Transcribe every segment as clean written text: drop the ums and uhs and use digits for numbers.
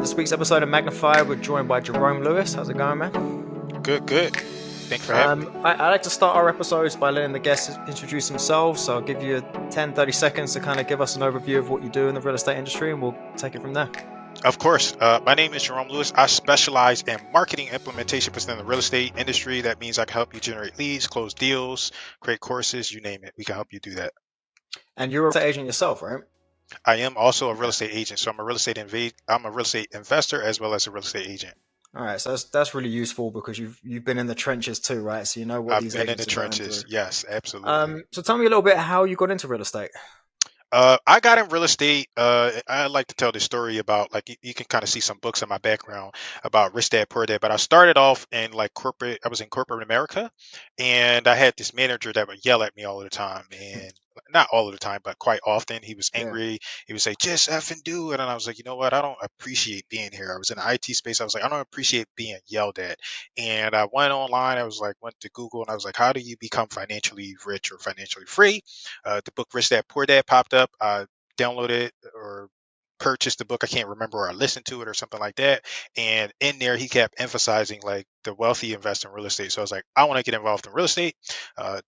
This week's episode of Magnify, we're joined by Jerome Lewis. How's it going, man? Good, good. Thanks for having me. I like to start our episodes by letting the guests introduce themselves. So I'll give you 10, 30 seconds to kind of give us an overview of what you do in the real estate industry, and we'll take it from there. Of course, my name is Jerome Lewis. I specialize in marketing implementation within the real estate industry. That means I can help you generate leads, close deals, create courses, you name it. We can help you do that. And you're a real estate agent yourself, right? I am also a real Okay. estate agent, so I'm a real estate investor as well as a real estate agent. All right, so that's really useful because you've been in the trenches too, right? So you know what I've these been in the agents are going through. trenches. Yes, absolutely. So tell me a little bit how you got into real estate. I got in real estate. I like to tell this story about like you can kind of see some books in my background about Rich Dad Poor Dad. But I started off in like corporate. I was in corporate America, and I had this manager that would yell at me all the time, and not all of the time, but quite often. He was Yeah. angry. He would say, "Just effing do it," and I was like, you know what? I don't appreciate being here. I was in the IT space. I was like, I don't appreciate being yelled at. And I went online. I was like, went to Google, and I was like, how do you become financially rich or financially free? The book Rich Dad Poor Dad popped up. I downloaded it or purchased the book. I can't remember, or I listened to it or something like that. And in there, he kept emphasizing like the wealthy invest in real estate. So I was like, I want to get involved in real estate.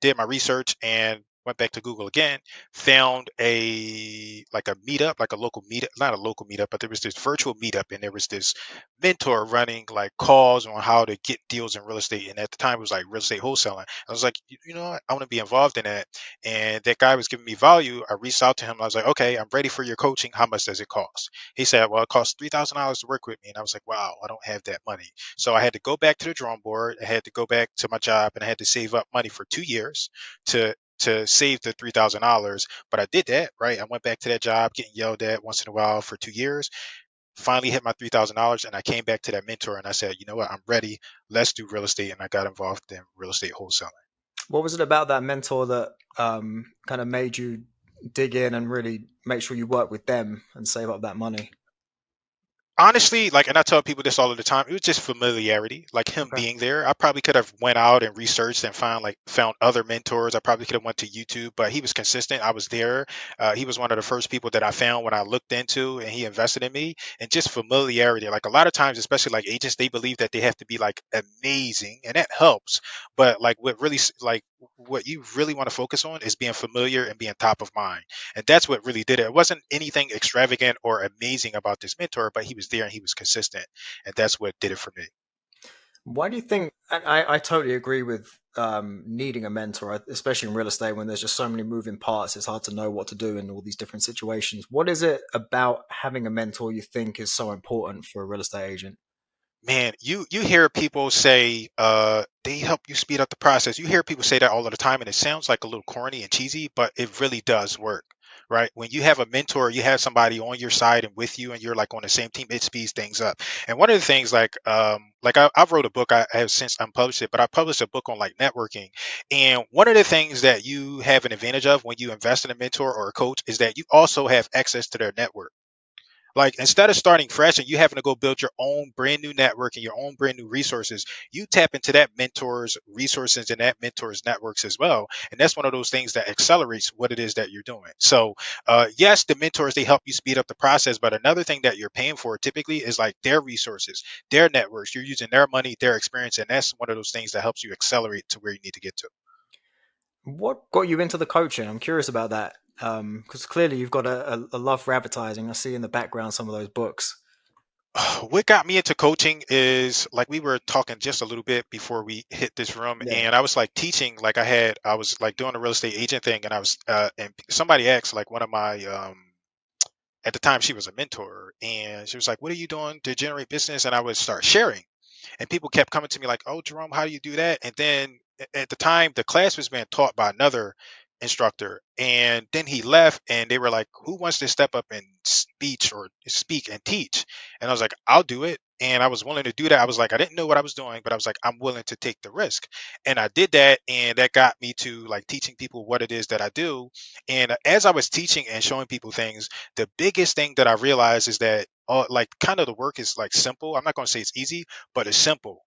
Did my research and went back to Google again, found a meetup, like a local meetup, not a local meetup, but there was this virtual meetup, and there was this mentor running like calls on how to get deals in real estate. And at the time, it was like real estate wholesaling. I was like, you know what? I want to be involved in that. And that guy was giving me value. I reached out to him. I was like, okay, I'm ready for your coaching. How much does it cost? He said, well, it costs $3,000 to work with me. And I was like, wow, I don't have that money. So I had to go back to the drawing board. I had to go back to my job, and I had to save up money for 2 years to save the $3,000. But I did that, right? I went back to that job, getting yelled at once in a while for 2 years. Finally hit my $3,000, and I came back to that mentor and I said, you know what, I'm ready. Let's do real estate. And I got involved in real estate wholesaling. What was it about that mentor that kind of made you dig in and really make sure you work with them and save up that money? Honestly, like, and I tell people this all of the time, it was just familiarity, like him Okay. being there. I probably could have went out and researched and found other mentors. I probably could have went to YouTube, but he was consistent. I was there. He was one of the first people that I found when I looked into, and he invested in me. And just familiarity, like a lot of times, especially like agents, they believe that they have to be like amazing, and that helps. But like what you really want to focus on is being familiar and being top of mind. And that's what really did it. It wasn't anything extravagant or amazing about this mentor, but he was there and he was consistent. And that's what did it for me. Why do you think? And I totally agree with needing a mentor, especially in real estate when there's just so many moving parts. It's hard to know what to do in all these different situations. What is it about having a mentor you think is so important for a real estate agent? Man, you hear people say they help you speed up the process. You hear people say that all of the time, and it sounds like a little corny and cheesy, but it really does work. Right? When you have a mentor, you have somebody on your side and with you, and you're like on the same team, it speeds things up. And one of the things, I've wrote a book, I have since unpublished it, but I published a book on like networking. And one of the things that you have an advantage of when you invest in a mentor or a coach is that you also have access to their network. Like instead of starting fresh and you having to go build your own brand new network and your own brand new resources, you tap into that mentor's resources and that mentor's networks as well. And that's one of those things that accelerates what it is that you're doing. So, yes, the mentors, they help you speed up the process. But another thing that you're paying for typically is like their resources, their networks. You're using their money, their experience. And that's one of those things that helps you accelerate to where you need to get to. What got you into the coaching? I'm curious about that because clearly you've got a love for advertising. I see in the background some of those books. What got me into coaching is like we were talking just a little bit before we hit this room, Yeah. and I was like teaching, like I was like doing a real estate agent thing, and and somebody asked like one of my at the time she was a mentor, and she was like, "What are you doing to generate business?" And I would start sharing, and people kept coming to me like, "Oh, Jerome, how do you do that?" And then at the time, the class was being taught by another instructor, and then he left, and they were like, "Who wants to step up and speak and teach?" And I was like, "I'll do it." And I was willing to do that. I was like, I didn't know what I was doing, but I was like, I'm willing to take the risk. And I did that, and that got me to like teaching people what it is that I do. And as I was teaching and showing people things, the biggest thing that I realized is that like kind of the work is like simple. I'm not going to say it's easy, but it's simple.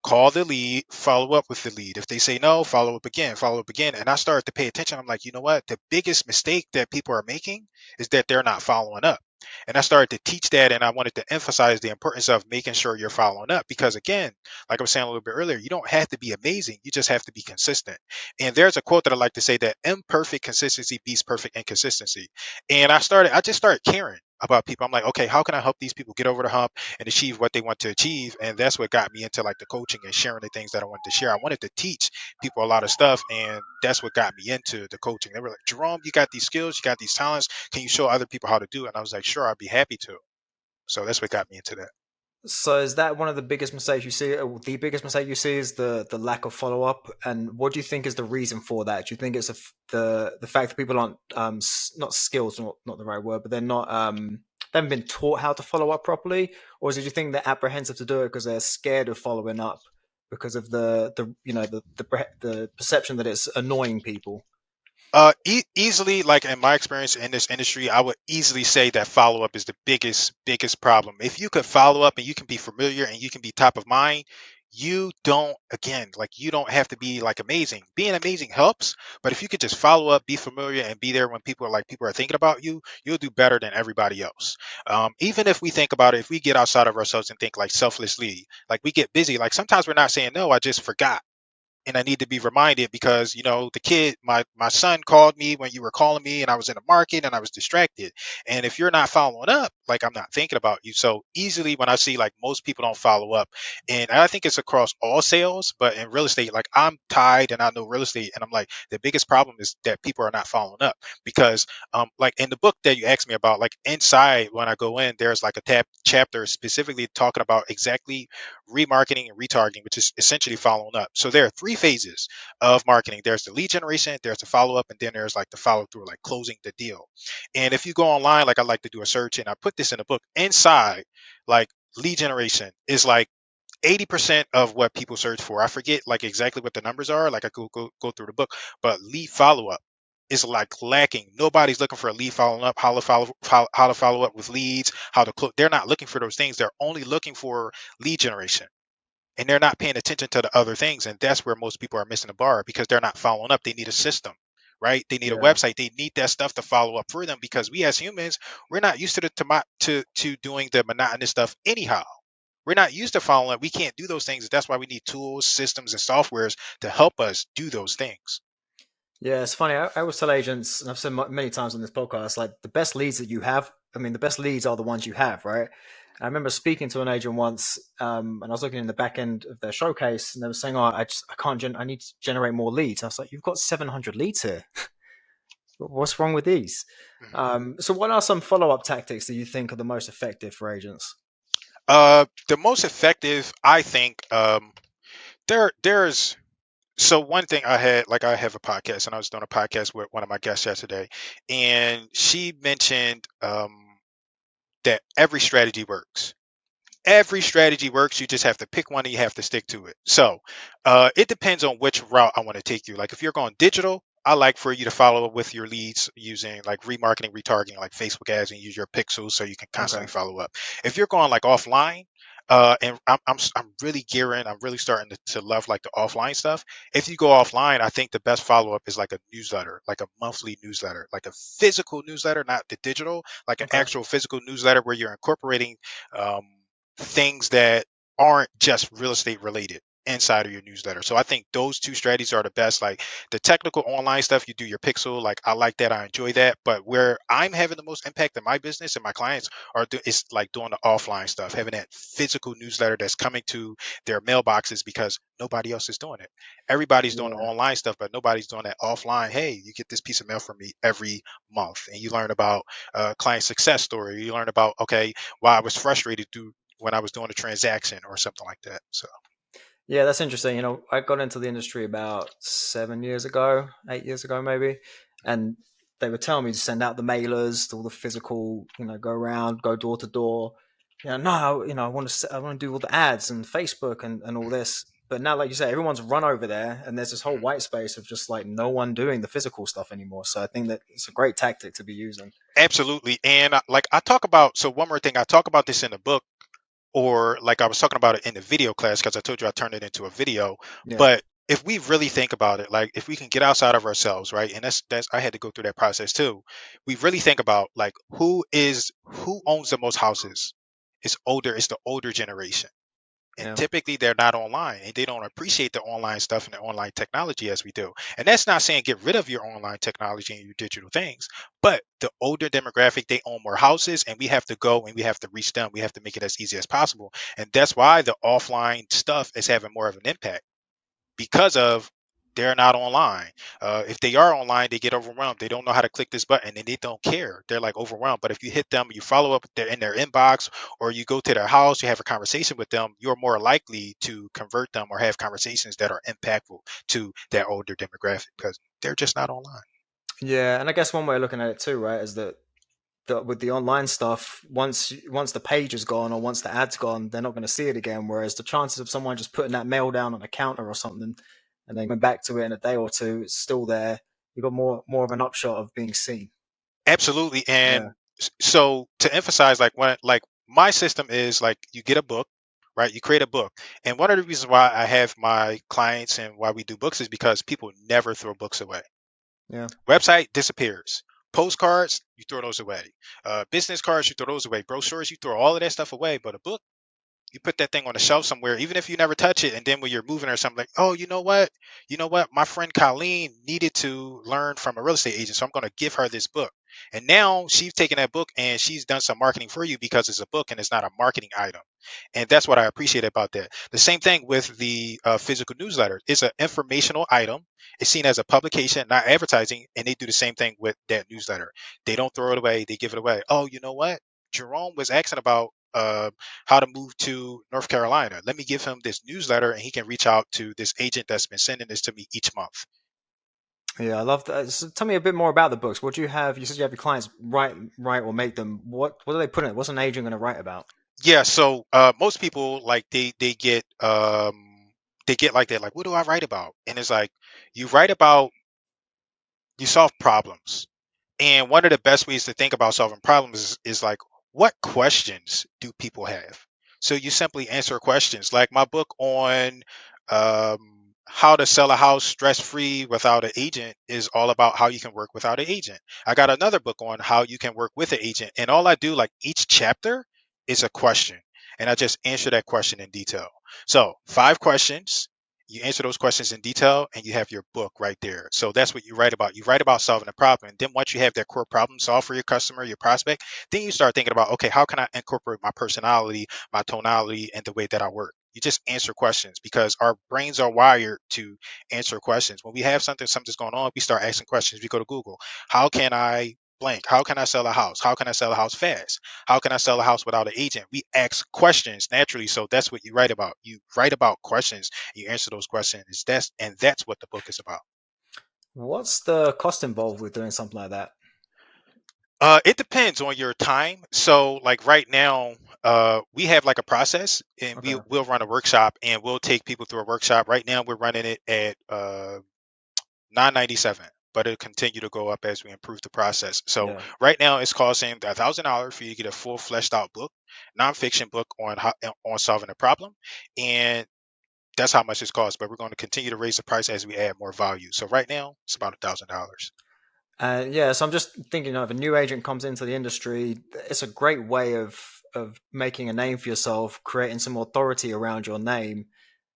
Call the lead, follow up with the lead. If they say no, follow up again, follow up again. And I started to pay attention. I'm like, you know what? The biggest mistake that people are making is that they're not following up. And I started to teach that, and I wanted to emphasize the importance of making sure you're following up because, again, like I was saying a little bit earlier, you don't have to be amazing. You just have to be consistent. And there's a quote that I like to say that imperfect consistency beats perfect inconsistency. And I just started caring about people. I'm like, okay, how can I help these people get over the hump and achieve what they want to achieve? And that's what got me into like the coaching and sharing the things that I wanted to share. I wanted to teach people a lot of stuff, and that's what got me into the coaching. They were like, Jerome, you got these skills, you got these talents. Can you show other people how to do it? And I was like, sure, I'd be happy to. So that's what got me into that. So is that one of the biggest mistakes you see? The biggest mistake you see is the lack of follow up, and what do you think is the reason for that? Do you think it's the fact that people aren't not skills, not the right word, but they're not they haven't been taught how to follow up properly, or is it you think they're apprehensive to do it because they're scared of following up because of the you know the perception that it's annoying people? Easily, like in my experience in this industry, I would easily say that follow up is the biggest problem. If you could follow up and you can be familiar and you can be top of mind, you don't, again, like you don't have to be like amazing. Being amazing helps, but if you could just follow up, be familiar, and be there when people are thinking about you, you'll do better than everybody else. Even if we think about it, if we get outside of ourselves and think like selflessly, like we get busy, like sometimes we're not saying no, I just forgot, and I need to be reminded because the kid, my son called me when you were calling me, and I was in the market and I was distracted. And if you're not following up, like I'm not thinking about you. So easily when I see like most people don't follow up, and I think it's across all sales, but in real estate, like I'm tied and I know real estate, and I'm like the biggest problem is that people are not following up because like in the book that you asked me about, like inside when I go in, there's like a tab chapter specifically talking about exactly remarketing and retargeting, which is essentially following up. So there are three phases of marketing. There's the lead generation, there's the follow up, and then there's like the follow through, like closing the deal. And if you go online, like I like to do a search, and I put this in the book, inside, like lead generation is like 80% of what people search for. I forget like exactly what the numbers are. Like I go through the book, but lead follow up is like lacking. Nobody's looking for a lead following up, how to follow up with leads, how to close. They're not looking for those things. They're only looking for lead generation, and they're not paying attention to the other things. And that's where most people are missing the bar because they're not following up. They need a system, right? They need a Yeah. website. They need that stuff to follow up for them because we as humans, we're not used to to doing the monotonous stuff anyhow. We're not used to following up. We can't do those things. That's why we need tools, systems, and softwares to help us do those things. Yeah, it's funny. I always tell agents, and I've said many times on this podcast, like the best leads that you have. I mean, the best leads are the ones you have, right? I remember speaking to an agent once, and I was looking in the back end of their showcase, and they were saying, "Oh, I can't, I need to generate more leads." I was like, "You've got 700 leads here. What's wrong with these?" Mhm. So, what are some follow up tactics that you think are the most effective for agents? The most effective, I think, there's so one thing I had, like I have a podcast, and I was doing a podcast with one of my guests yesterday, and she mentioned that every strategy works. Every strategy works. You just have to pick one and you have to stick to it. So it depends on which route I want to take you. Like if you're going digital, I like for you to follow up with your leads using like remarketing, retargeting, like Facebook ads, and use your pixels so you can Okay, constantly follow up. If you're going like offline, and I'm really gearing, I'm really starting to love like the offline stuff. If you go offline, I think the best follow up is like a newsletter, like a monthly newsletter, like a physical newsletter, not the digital, like an okay. actual physical newsletter where you're incorporating um, things that aren't just real estate related inside of your newsletter. So I think those two strategies are the best. Like the technical online stuff, you do your pixel. Like I like that, I enjoy that. But where I'm having the most impact in my business and my clients is like doing the offline stuff, having that physical newsletter that's coming to their mailboxes because nobody else is doing it. Everybody's doing the Yeah. online stuff, but nobody's doing that offline. Hey, you get this piece of mail from me every month, and you learn about client success story. You learn about okay, why I was frustrated through when I was doing a transaction or something like that. So, Yeah, that's interesting. I got into the industry about 7 years ago, 8 years ago, maybe, and they were telling me to send out the mailers, all the physical, go around, go door to door. No, I want to do all the ads and Facebook and all mhm, this. But now, like you say, everyone's run over there, and there's this whole mhm. white space of just like no one doing the physical stuff anymore. So I think that it's a great tactic to be using. Absolutely. And like I talk about, so one more thing, I talk about this in the book, or like I was talking about it in the video class because I told you I turned it into a video. Yeah. But if we really think about it, like if we can get outside of ourselves, right? And that's I had to go through that process too. We really think about like who owns the most houses? It's the older generation. And Yeah. typically they're not online and they don't appreciate the online stuff and the online technology as we do. And that's not saying get rid of your online technology and your digital things, but the older demographic, they own more houses and we have to go and we have to reach them. We have to make it as easy as possible. And that's why the offline stuff is having more of an impact because of they're not online. If they are online, they get overwhelmed. They don't know how to click this button and they don't care. They're like overwhelmed. But if you hit them, you follow up in their inbox, or you go to their house, you have a conversation with them, you're more likely to convert them or have conversations that are impactful to that older demographic because they're just not online. Yeah, and I guess one way of looking at it too, right, is that with the online stuff, once the page is gone or once the ad's gone, they're not going to see it again. Whereas the chances of someone just putting that mail down on a counter or something and then going back to it in a day or two, it's still there. You got more of an upshot of being seen. Absolutely. Yeah, And so to emphasize, like when like my system is like you get a book, right? You create a book. And one of the reasons why I have my clients and why we do books is because people never throw books away. yeah, Website disappears. Postcards, you throw those away. Business cards, you throw those away. Brochures, you throw all of that stuff away. But a book, you put that thing on a shelf somewhere, even if you never touch it, and then when you're moving or something, like, oh, you know what, my friend Colleen needed to learn from a real estate agent, so I'm going to give her this book. And now she's taken that book and she's done some marketing for you because it's a book and it's not a marketing item. And that's what I appreciate about that. The same thing with the physical newsletter. It's an informational item. It's seen as a publication, not advertising, and they do the same thing with that newsletter. They don't throw it away, they give it away. Oh, you know what, Jerome was asking about how to move to North Carolina. Let me give him this newsletter and he can reach out to this agent that's been sending this to me each month. yeah. I love that. So tell me a bit more about the books. What do you have? You said you have your clients write or make them. What do they put in it? What's an agent going to write about? Yeah, so most people like they get like that, like, what do I write about? And it's like you write about you solve problems. And one of the best ways to think about solving problems is like, what questions do people have? So you simply answer questions. Like my book on how to sell a house stress free without an agent is all about how you can work without an agent. I got another book on how you can work with an agent. And all I do, like each chapter is a question. And I just answer that question in detail. So 5 questions, you answer those questions in detail and you have your book right there. So that's what you write about. You write about solving a problem. And then once you have that core problem solved for your customer, your prospect, then you start thinking about, okay, how can I incorporate my personality, my tonality, and the way that I work? You just answer questions because our brains are wired to answer questions. When we have something's going on, we start asking questions. We go to Google. How can I blank? How can I sell a house? How can I sell a house fast? How can I sell a house without an agent? We ask questions naturally. So that's what you write about. You write about questions, you answer those questions. That's what the book is about. What's the cost involved with doing something like that? It depends on your time. So like right now, we have like a process and Okay. we'll run a workshop and we'll take people through a workshop. Right now we're running it at 997, but it'll continue to go up as we improve the process. So Yeah. right now it's costing $1,000 for you to get a full fleshed out book, nonfiction book on on solving a problem. And that's how much it costs, but we're going to continue to raise the price as we add more value. So right now it's about $1,000. Yeah, so I'm just thinking if a new agent comes into the industry, it's a great way of making a name for yourself, creating some authority around your name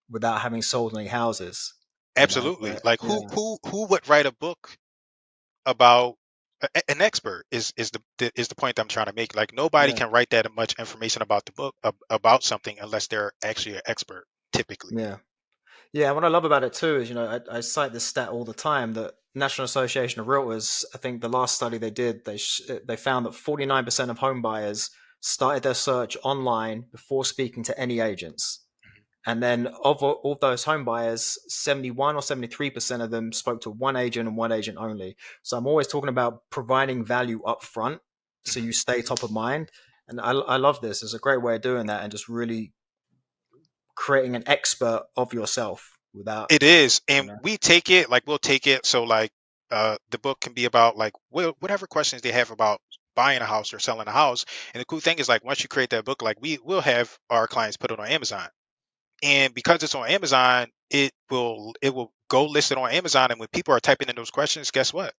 without having sold any houses. Absolutely. Like Yeah, who would write a book about an expert is the point I'm trying to make. Like nobody yeah, can write that much information about the book about something unless they're actually an expert typically. yeah, yeah. What I love about it too is I cite this stat all the time that National Association of Realtors. I think the last study they did, they found that 49% of home buyers started their search online before speaking to any agents. And then of all those home buyers, 71 or 73% of them spoke to one agent and one agent only. So I'm always talking about providing value up front so Mhm. you stay top of mind. And I love this. It's a great way of doing that and just really creating an expert of yourself without, It is, you and know, we take it like we'll take it. So like the book can be about like whatever questions they have about buying a house or selling a house. And the cool thing is like once you create that book, like we will have our clients put it on Amazon. And because it's on Amazon, it will go listed on Amazon, and when people are typing in those questions, guess what?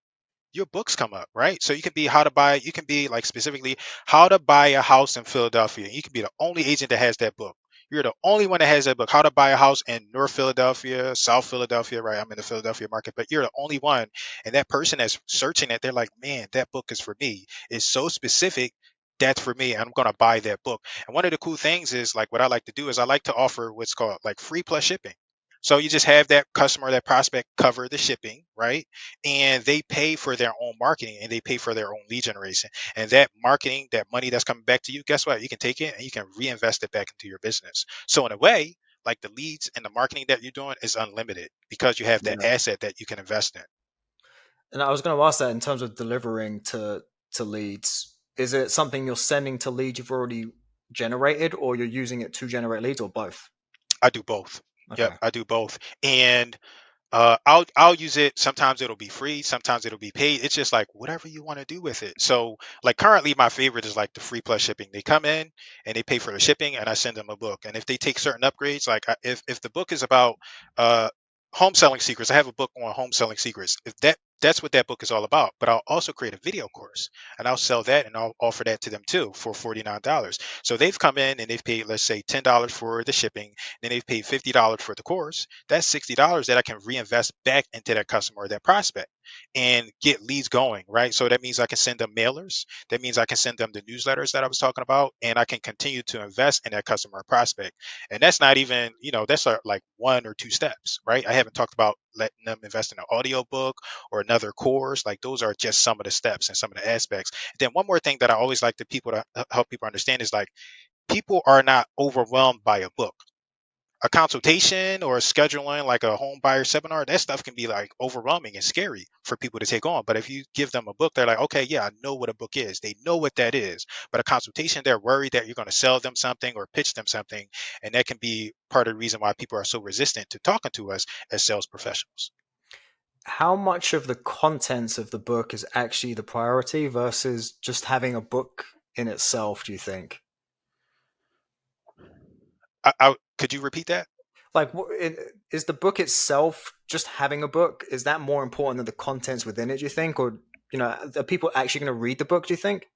Your books come up, right? So you can be you can be like specifically how to buy a house in Philadelphia. You can be the only agent that has that book. You're the only one that has that book, How to Buy a House in North Philadelphia, South Philadelphia, right? I'm in the Philadelphia market, but you're the only one. And that person that's searching it, they're like, man, that book is for me. It's so specific. That's for me. And I'm going to buy that book. And one of the cool things is like what I like to do is I like to offer what's called like free plus shipping. So you just have that customer, that prospect cover the shipping, right? And they pay for their own marketing and they pay for their own lead generation. And that marketing, that money that's coming back to you, guess what? You can take it and you can reinvest it back into your business. So in a way, like the leads and the marketing that you're doing is unlimited because you have that Yeah. asset that you can invest in. And I was going to ask that in terms of delivering to leads. Is it something you're sending to leads you've already generated, or you're using it to generate leads, or both? I do both. Yep, Okay. I do both. And I'll use it. Sometimes it'll be free. Sometimes it'll be paid. It's just like whatever you want to do with it. So like currently, my favorite is like the free plus shipping. They come in and they pay for the shipping, and I send them a book. And if they take certain upgrades, like if the book is about uh home selling secrets, I have a book on home selling secrets. If that's what that book is all about. But I'll also create a video course and I'll sell that and I'll offer that to them too for $49. So they've come in and they've paid, let's say, $10 for the shipping, then they've paid $50 for the course. That's $60 that I can reinvest back into that customer or that prospect and get leads going, right? So that means I can send them mailers. That means I can send them the newsletters that I was talking about, and I can continue to invest in that customer or prospect. And that's not even, that's like one or two steps, right? I haven't talked about letting them invest in an audio book or another course. Like those are just some of the steps and some of the aspects. Then one more thing that I always like to help people understand is like people are not overwhelmed by a book. A consultation or scheduling like a home buyer seminar, that stuff can be like overwhelming and scary for people to take on. But if you give them a book, they're like, okay, yeah, I know what a book is. They know what that is. But a consultation, they're worried that you're going to sell them something or pitch them something. And that can be part of the reason why people are so resistant to talking to us as sales professionals. How much of the contents of the book is actually the priority versus just having a book in itself, do you think? Could you repeat that? Like, is the book itself, just having a book, is that more important than the contents within it, do you think? Or, are people actually going to read the book, do you think?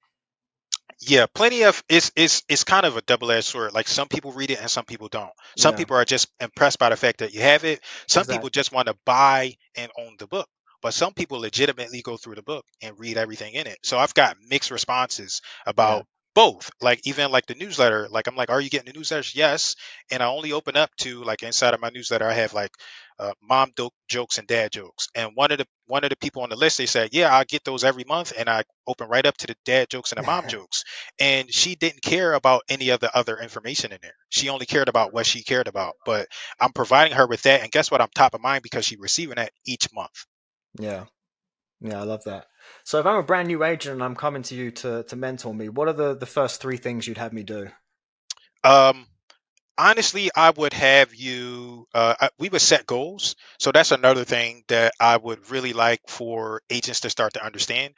Yeah, plenty of it's kind of a double-edged sword. Like some people read it and some people don't. Some Yeah, people are just impressed by the fact that you have it. Some people exactly. just want to buy and own the book. But some people legitimately go through the book and read everything in it. So I've got mixed responses Yeah. about both. Like even like the newsletter, like I'm like, are you getting the newsletters? Yes. And I only open up to like inside of my newsletter, I have like jokes and dad jokes. And one of the people on the list, they said, yeah, I get those every month, and I open right up to the dad jokes and the mom jokes. And she didn't care about any of the other information in there. She only cared about what she cared about. But I'm providing her with that, and guess what? I'm top of mind because she's receiving that each month. Yeah. Yeah, I love that. So if I'm a brand new agent and I'm coming to you to mentor me, what are the first three things you'd have me do? Um, Honestly, I would have you. We would set goals. So that's another thing that I would really like for agents to start to understand.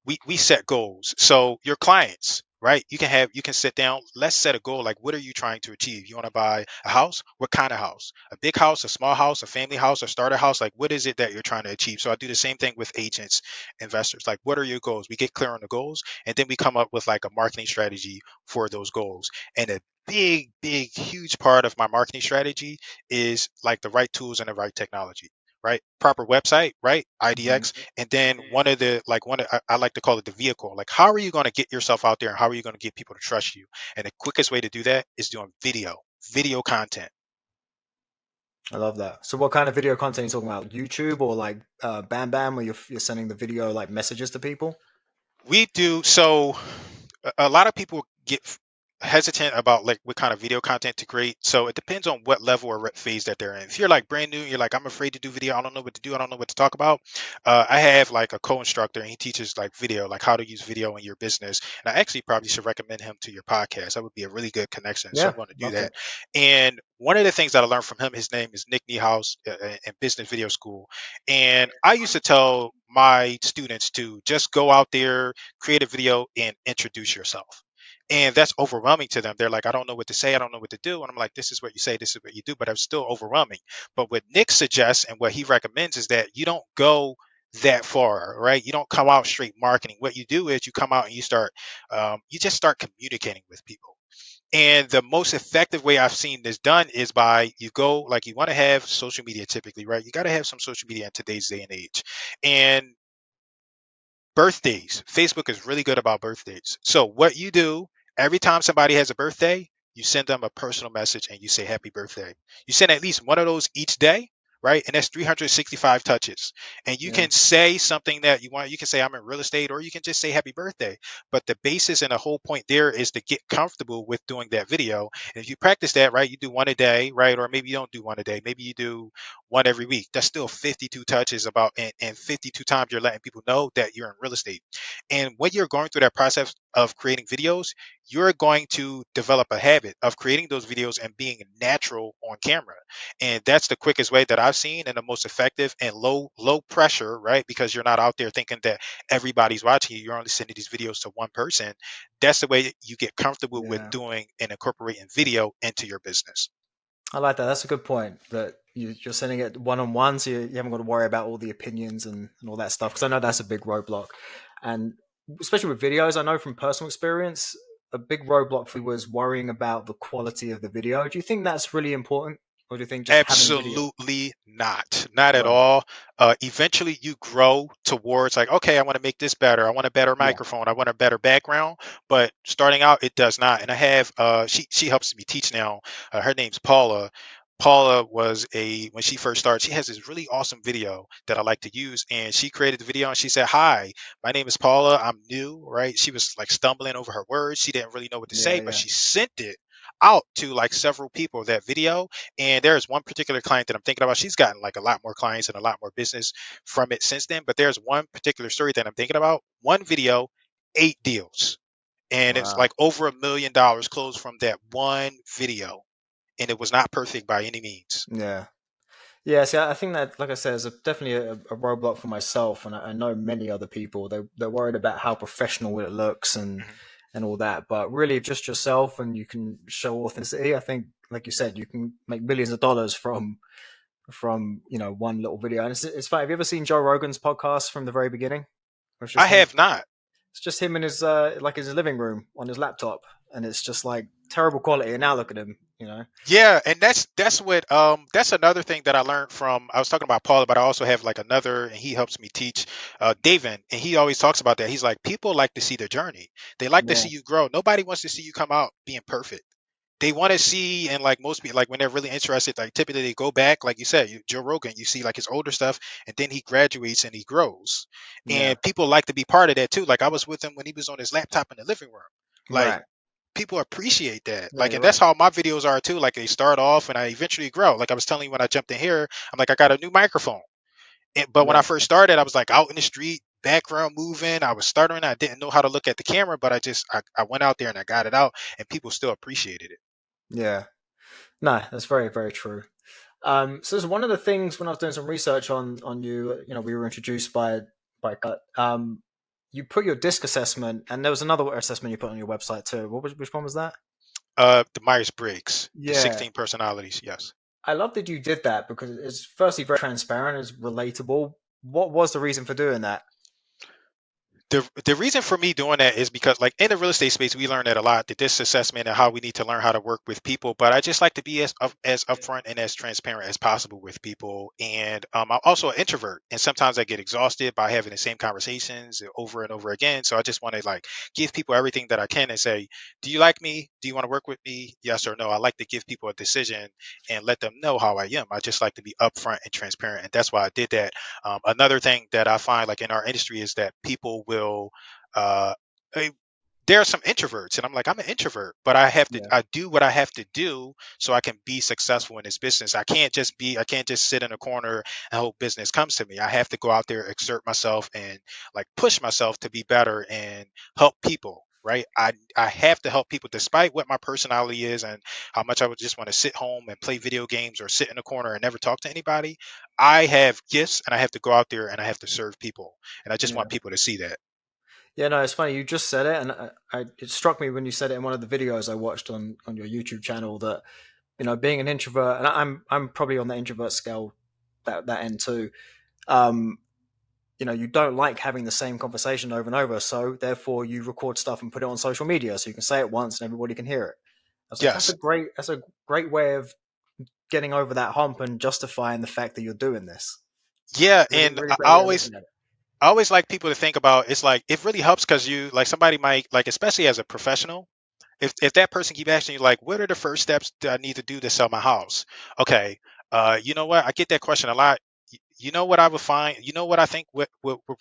We set goals. So your clients, right? You can sit down. Let's set a goal. Like, what are you trying to achieve? You want to buy a house? What kind of house? A big house, a small house, a family house, a starter house? Like, what is it that you're trying to achieve? So I do the same thing with agents, investors. Like, what are your goals? We get clear on the goals, and then we come up with like a marketing strategy for those goals. And a big, huge part of my marketing strategy is like the right tools and the right technology, right? Proper website, right? Mhm. IDX. And then I like to call it the vehicle. Like, how are you going to get yourself out there and how are you going to get people to trust you? And the quickest way to do that is doing video content. I love that. So what kind of video content are you talking about? YouTube or like Bam Bam, where you're sending the video like messages to people? We do so. A lot of people get hesitant about like what kind of video content to create. So it depends on what level or phase that they're in. If you're like brand new, you're like, I'm afraid to do video. I don't know what to do. I don't know what to talk about. I have like a co-instructor and he teaches like video, like how to use video in your business. And I actually probably should recommend him to your podcast. That would be a really good connection. So Yeah, I'm going to do love to. that. And one of the things that I learned from him, his name is Nick Niehaus in Business Video School. And I used to tell my students to just go out there, create a video and introduce yourself. And that's overwhelming to them. They're like, I don't know what to say, I don't know what to do. And I'm like, this is what you say, this is what you do, but it's still overwhelming. But what Nick suggests and what he recommends is that you don't go that far, right? You don't come out straight marketing. What you do is you come out and you just start communicating with people. And the most effective way I've seen this done is by you go, like, you want to have social media typically, right? You got to have some social media in today's day and age. And birthdays. Facebook is really good about birthdays. So what you do every time somebody has a birthday, you send them a personal message and you say happy birthday. You send at least one of those each day, right? And that's 365 touches. And you Yeah, can say something that you want. You can say I'm in real estate, or you can just say happy birthday. But the basis and the whole point there is to get comfortable with doing that video. And if you practice that, right, you do one a day, right? Or maybe you don't do one a day. Maybe you do one every week. That's still 52 touches about, and 52 times you're letting people know that you're in real estate. And when you're going through that process of creating videos, you're going to develop a habit of creating those videos and being natural on camera. And that's the quickest way that I've seen, and the most effective and low pressure, right? Because you're not out there thinking that everybody's watching you. You're only sending these videos to one person. That's the way you get comfortable with yeah. doing and incorporating video into your business. I like that. That's a good point. That you're sending it one on one, so you haven't got to worry about all the opinions and all that stuff. Because I know that's a big roadblock, and especially with videos, I know from personal experience, a big roadblock for me was worrying about the quality of the video. Do you think that's really important, or do you think just having video? Absolutely not. Not at Right. all. Eventually, you grow towards like, okay, I want to make this better. I want a better Yeah. microphone. I want a better background. But starting out, it does not. And I have, she helps me teach now. Her name's Paula. Paula was a when she first started, she has this really awesome video that I like to use. And she created the video and she said, "Hi, my name is Paula. I'm new." Right? She was like stumbling over her words. She didn't really know what to Yeah. say, but Yeah. she sent it out to like several people, that video. And there's one particular client that I'm thinking about. She's gotten like a lot more clients and a lot more business from it since then. But there's one particular story that I'm thinking about. One video, 8 deals. And it's Wow. like over $1 million closed from that one video. And it was not perfect by any means. Yeah. Yeah, see, I think that, like I said, is definitely a roadblock for myself, and I know many other people. They're worried about how professional it looks Mhm. and all that, but really, just yourself, and you can show authenticity. I think, like you said, you can make millions of dollars from one little video. And it's funny. Have you ever seen Joe Rogan's podcast from the very beginning? Where it's I just him. have not. It's just him in his like his living room on his laptop, and it's just like terrible quality. And now look at him, you know. Yeah, and that's another thing that I learned from. I was talking about Paula, but I also have like another, and he helps me teach, David, and he always talks about that. He's like, people like to see the journey. They like to Yeah, see you grow. Nobody wants to see you come out being perfect. They want to see, and like most people, like when they're really interested, like typically they go back, like you said, Joe Rogan, you see like his older stuff, and then he graduates and he grows, yeah, and people like to be part of that too. Like I was with him when he was on his laptop in the living room. Like right. people appreciate that. Yeah, Like, you're and that's right. how my videos are too. Like they start off and I eventually grow. Like I was telling you when I jumped in here, I'm like, I got a new microphone. But when I Yeah, first started, I was like out in the street, background moving. I was stuttering. I didn't know how to look at the camera, but I went out there and I got it out, and people still appreciated it. yeah. No, that's very, very true. So this is one of the things when I was doing some research on you. We were introduced by Cut. You put your disc assessment, and there was another assessment you put on your website too. Which one was that? The Myers Briggs, the Yeah, 16 personalities. Yes. I love that you did that because it's firstly very transparent, it's relatable. What was the reason for doing that? The reason for me doing that is because like in the real estate space we learn that a lot, the disc assessment and how we need to learn how to work with people, but I just like to be as upfront and as transparent as possible with people. And I'm also an introvert, and sometimes I get exhausted by having the same conversations over and over again. So I just want to like give people everything that I can and say, do you like me, do you want to work with me, yes or no? I like to give people a decision and let them know how I am. I just like to be upfront and transparent, and that's why I did that. Another thing that I find like in our industry is that people will, uh, eh, there are some introverts, and I'm like, I'm an introvert, but Yeah, I do what I have to do so I can be successful in this business. I can't just sit in a corner and hope business comes to me. I have to go out there, exert myself, and like push myself to be better and help people. Right. I have to help people despite what my personality is and how much I would just want to sit home and play video games or sit in a corner and never talk to anybody. I have gifts and I have to go out there and I have to serve people. And I just yeah. want people to see that. Yeah, no, it's funny. You just said it, and it struck me when you said it in one of the videos I watched on your YouTube channel that being an introvert, and I'm probably on the introvert scale that end too. Um, you don't like having the same conversation over and over, so therefore you record stuff and put it on social media so you can say it once and everybody can hear it. I was like, Yes. that's a great way of getting over that hump and justifying the fact that you're doing this. Yeah, Really, and really I great way of always looking at it. I always like people to think about it's like it really helps because you like somebody might like especially as a professional if that person keep asking you like what are the first steps that I need to do to sell my house. Okay, you know what, I get that question a lot. You know what I would find, you know what I think would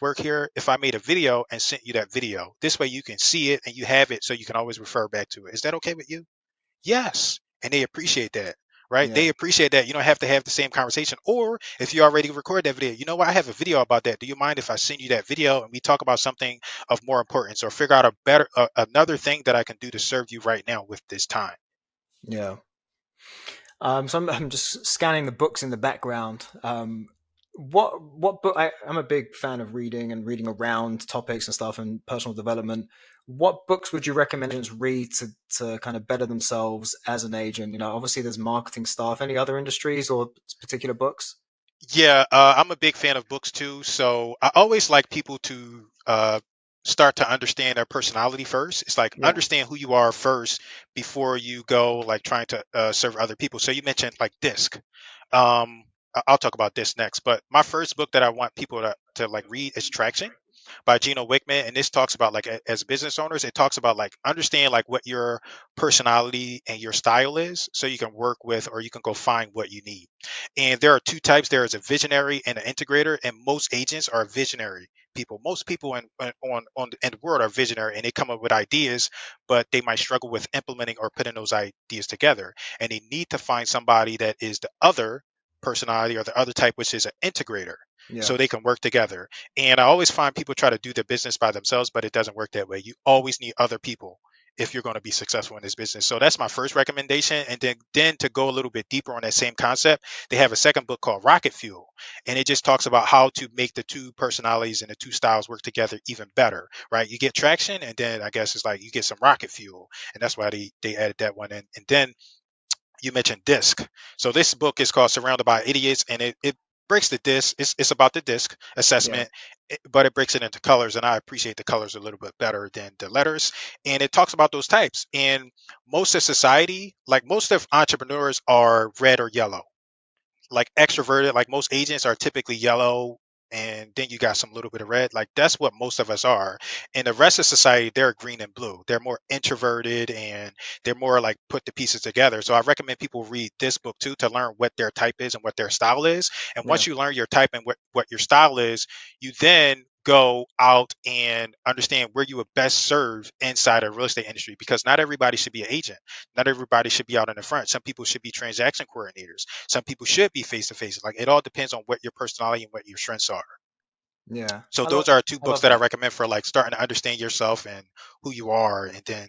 work here if I made a video and sent you that video, this way you can see it and you have it so you can always refer back to it. Is that okay with you? Yes. And they appreciate that, right? Yeah, They appreciate that. You don't have to have the same conversation. Or if you already record that video, you know what? I have a video about that. Do you mind if I send you that video and we talk about something of more importance or figure out a better, another thing that I can do to serve you right now with this time? yeah. So I'm just scanning the books in the background. What book? I'm a big fan of reading and reading around topics and stuff and personal development. What books would you recommend agents read to kind of better themselves as an agent? Obviously there's marketing stuff. Any other industries or particular books? Yeah, I'm a big fan of books too. So I always like people to start to understand their personality first. It's like Yeah, understand who you are first before you go like trying to serve other people. So you mentioned like DISC. I'll talk about this next. But my first book that I want people to like read is Traction by Gino Wickman, and this talks about like as business owners, it talks about like understand like what your personality and your style is, so you can work with or you can go find what you need. And there are two types. There is a visionary and an integrator, and most agents are visionary people. Most people in the world are visionary, and they come up with ideas, but they might struggle with implementing or putting those ideas together. And they need to find somebody that is the other personality or the other type, which is an integrator, yeah, so they can work together. And I always find people try to do their business by themselves, but it doesn't work that way. You always need other people if you're going to be successful in this business. So that's my first recommendation. And then to go a little bit deeper on that same concept, they have a second book called Rocket Fuel, and it just talks about how to make the two personalities and the two styles work together even better. Right? You get traction, and then I guess it's like you get some rocket fuel, and that's why they added that one in. And then you mentioned disc. So this book is called Surrounded by Idiots, and it breaks the disc. It's about the disc yeah, assessment, but it breaks it into colors, and I appreciate the colors a little bit better than the letters. And it talks about those types. And most of society, like most of entrepreneurs, are red or yellow, like extroverted, like most agents are typically yellow, and then you got some little bit of red. Like that's what most of us are. And the rest of society, they're green and blue. They're more introverted and they're more like put the pieces together. So I recommend people read this book too to learn what their type is and what their style is. And yeah, once you learn your type and what your style is, you then go out and understand where you would best serve inside of real estate industry, because not everybody should be an agent. Not everybody should be out in the front. Some people should be transaction coordinators. Some people should be face to face. Like it all depends on what your personality and what your strengths are. yeah. So those are two I books love that I that. recommend for like starting to understand yourself and who you are, and then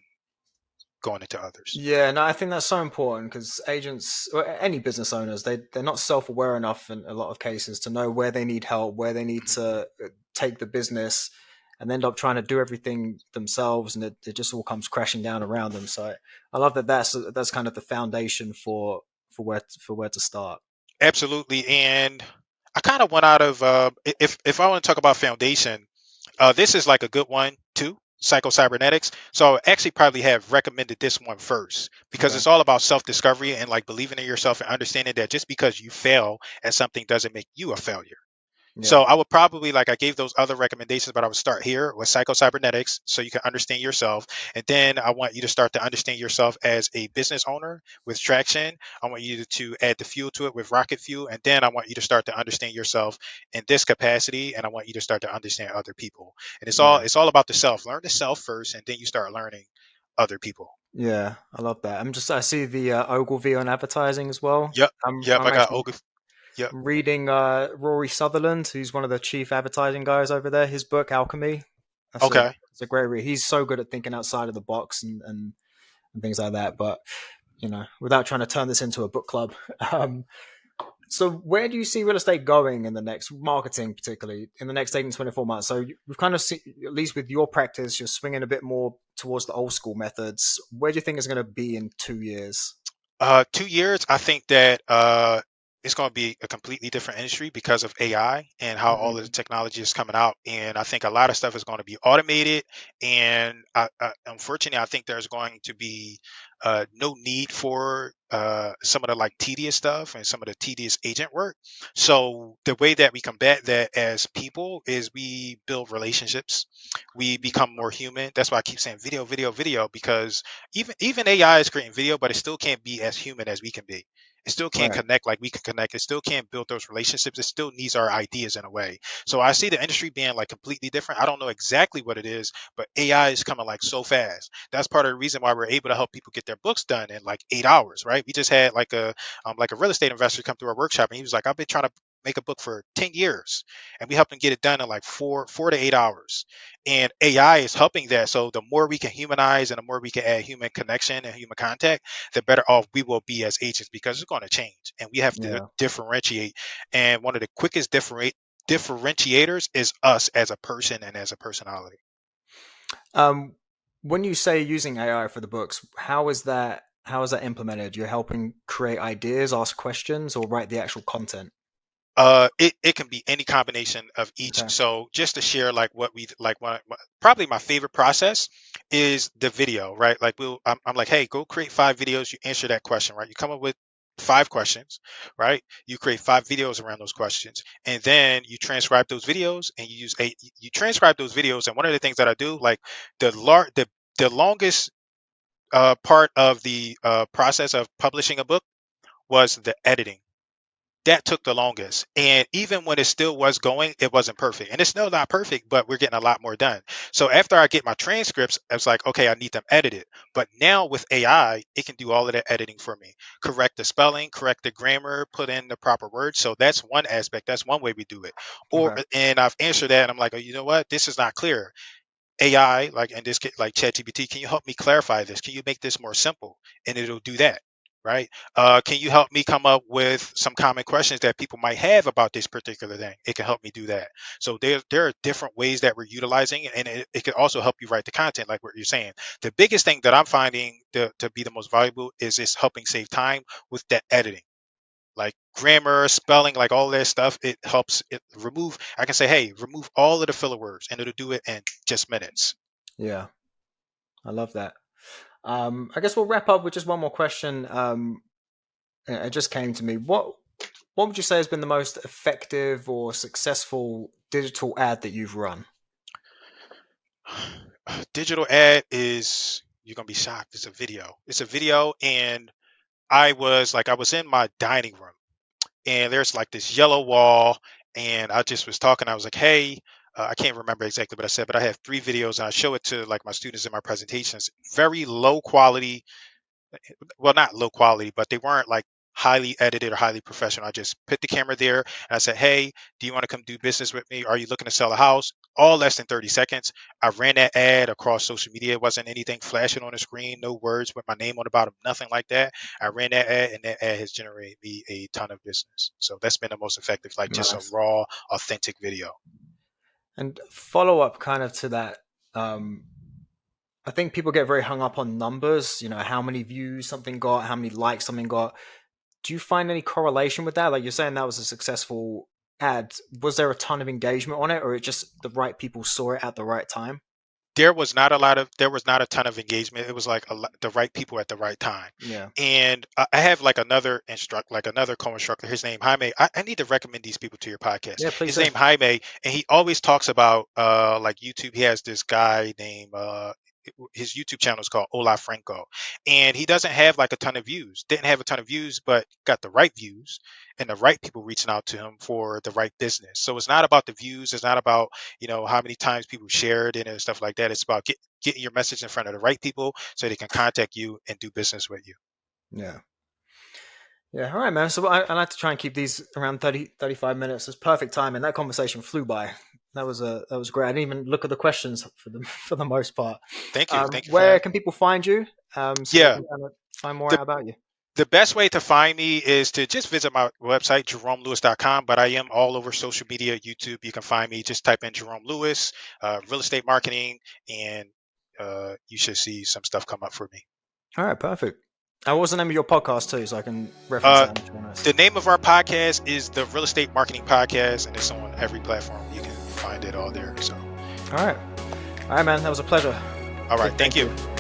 going into others. Yeah, no, I think that's so important because agents, or any business owners, they're not self aware enough in a lot of cases to know where they need help, where they need Mhm. to take the business, and end up trying to do everything themselves, and it just all comes crashing down around them. So I love that that's kind of the foundation for where to start. Absolutely. And I kind of went out of if I want to talk about foundation, this is like a good one too. Psycho-cybernetics. So I actually probably have recommended this one first because Okay. it's all about self-discovery and like believing in yourself and understanding that just because you fail at something doesn't make you a failure. So Yeah. I would probably like I gave those other recommendations, but I would start here with psycho-cybernetics so you can understand yourself. And then I want you to start to understand yourself as a business owner with traction. I want you to add the fuel to it with rocket fuel. And then I want you to start to understand yourself in this capacity. And I want you to start to understand other people. And Yeah. it's all about the self. Learn the self first, and then you start learning other people. Yeah. I love that. I see the Ogilvy on advertising as well. Yep. Yep. I'm I got actually Ogre. Yep. I'm reading Rory Sutherland, who's one of the chief advertising guys over there. His book Alchemy. Okay. It's a great read. He's so good at thinking outside of the box and things like that. But without trying to turn this into a book club, um, So where do you see real estate going in the next marketing, particularly in the next 18 to 24 months? So we've kind of seen, at least with your practice, you're swinging a bit more towards the old school methods. Where do you think it's going to be in 2 years? 2 years, I think that it's going to be a completely different industry because of AI and how all of the Mm, technology is coming out. And I think a lot of stuff is going to be automated. And unfortunately, I think there's going to be no need for some of the like tedious stuff and some of the tedious agent work. So the way that we combat that as people is we build relationships. We become more human. That's why I keep saying video, video, video, because even AI is creating video, but it still can't be as human as we can be. It still can't right. connect like we can connect. It still can't build those relationships. It still needs our ideas in a way. So I see the industry being like completely different. I don't know exactly what it is, but AI is coming like so fast. That's part of the reason why we're able to help people get their books done in like 8 hours, right? We just had like a real estate investor come through our workshop, and he was like, "I've been trying to make a book for 10 years," and we helped him get it done in like four to 8 hours. And AI is helping that. So the more we can humanize and the more we can add human connection and human contact, the better off we will be as agents, because it's going to change and we have to Yeah. differentiate. And one of the quickest differentiators is us as a person and as a personality. Um, when you say using AI for the books, how is that? How is that implemented? You're helping create ideas, ask questions, or write the actual content. It can be any combination of each. Okay. So just to share, like what we like, probably my favorite process is the video, right? Like I'm like, hey, go create 5 videos. You answer that question, right? You come up with 5 questions, right? You create 5 videos around those questions, and then you transcribe those videos, and you transcribe those videos. And one of the things that I do, like the longest part of the process of publishing a book was the editing. That took the longest. And even when it still was going, it wasn't perfect. And it's still not perfect, but we're getting a lot more done. So after I get my transcripts, I was like, okay, I need them edited. But now with AI, it can do all of that editing for me. Correct the spelling, correct the grammar, put in the proper words. So that's one aspect. That's one way we do it. Or Okay. and I've answered that and I'm like, oh, you know what? This is not clear. AI, like in this case, like ChatGPT, can you help me clarify this? Can you make this more simple? And it'll do that, right? Can you help me come up with some common questions that people might have about this particular thing? It can help me do that. So there are different ways that we're utilizing, and it can also help you write the content, like what you're saying. The biggest thing that I'm finding to be the most valuable is it's helping save time with that editing, like grammar, spelling, like all that stuff. It helps it remove. I can say, hey, remove all of the filler words, and it'll do it in just minutes. Yeah, I love that. I guess we'll wrap up with just one more question. It just came to me. What would you say has been the most effective or successful digital ad that you've run? Digital ad is, you're gonna be shocked. It's a video. It's a video, and I was in my dining room, and there's like this yellow wall, and I just was talking. I was like, hey. I can't remember exactly what I said, but I have 3 videos and I show it to like my students in my presentations. Very low quality, well, not low quality, but they weren't like highly edited or highly professional. I just put the camera there and I said, "Hey, do you want to come do business with me? Are you looking to sell a house?" All less than 30 seconds. I ran that ad across social media. It wasn't anything flashing on the screen, no words with my name on the bottom, nothing like that. I ran that ad, and that ad has generated me a ton of business. So that's been the most effective, like just a Nice. raw, authentic video. And follow up kind of to that. Um, I think people get very hung up on numbers. How many views something got, how many likes something got. Do you find any correlation with that? Like you're saying that was a successful ad. Was there a ton of engagement on it, or it just the right people saw it at the right time? There was not a ton of engagement. It was like the right people at the right time. Yeah. And I have like another co-instructor, his name Jaime. I need to recommend these people to your podcast. Yeah, please His do. name Jaime, and he always talks about like YouTube. He has this guy named his YouTube channel is called Ola Franco, and he doesn't have like a ton of views. Didn't have a ton of views, but got the right views and the right people reaching out to him for the right business. So it's not about the views. It's not about how many times people shared it and stuff like that. It's about getting your message in front of the right people so they can contact you and do business with you. Yeah. Yeah, all right, man. So I like to try and keep these around 30, 35 minutes. It's perfect time, and that conversation flew by. That was great. I didn't even look at the questions for the for the most part. Thank you. Thank you for Where having can me. people find you? So they Yeah. can kind of find more The out about you. The best way to find me is to just visit my website, jeromelewis.com. But I am all over social media, YouTube. You can find me. Just type in Jerome Lewis, real estate marketing, and you should see some stuff come up for me. All right, perfect. And what's the name of your podcast too, so I can reference Uh, that in the show notes? the name of our podcast is the Real Estate Marketing Podcast, and it's on every platform. You can find it all there. So, All right, man. That was a pleasure. all right. Big Thank thank you. you.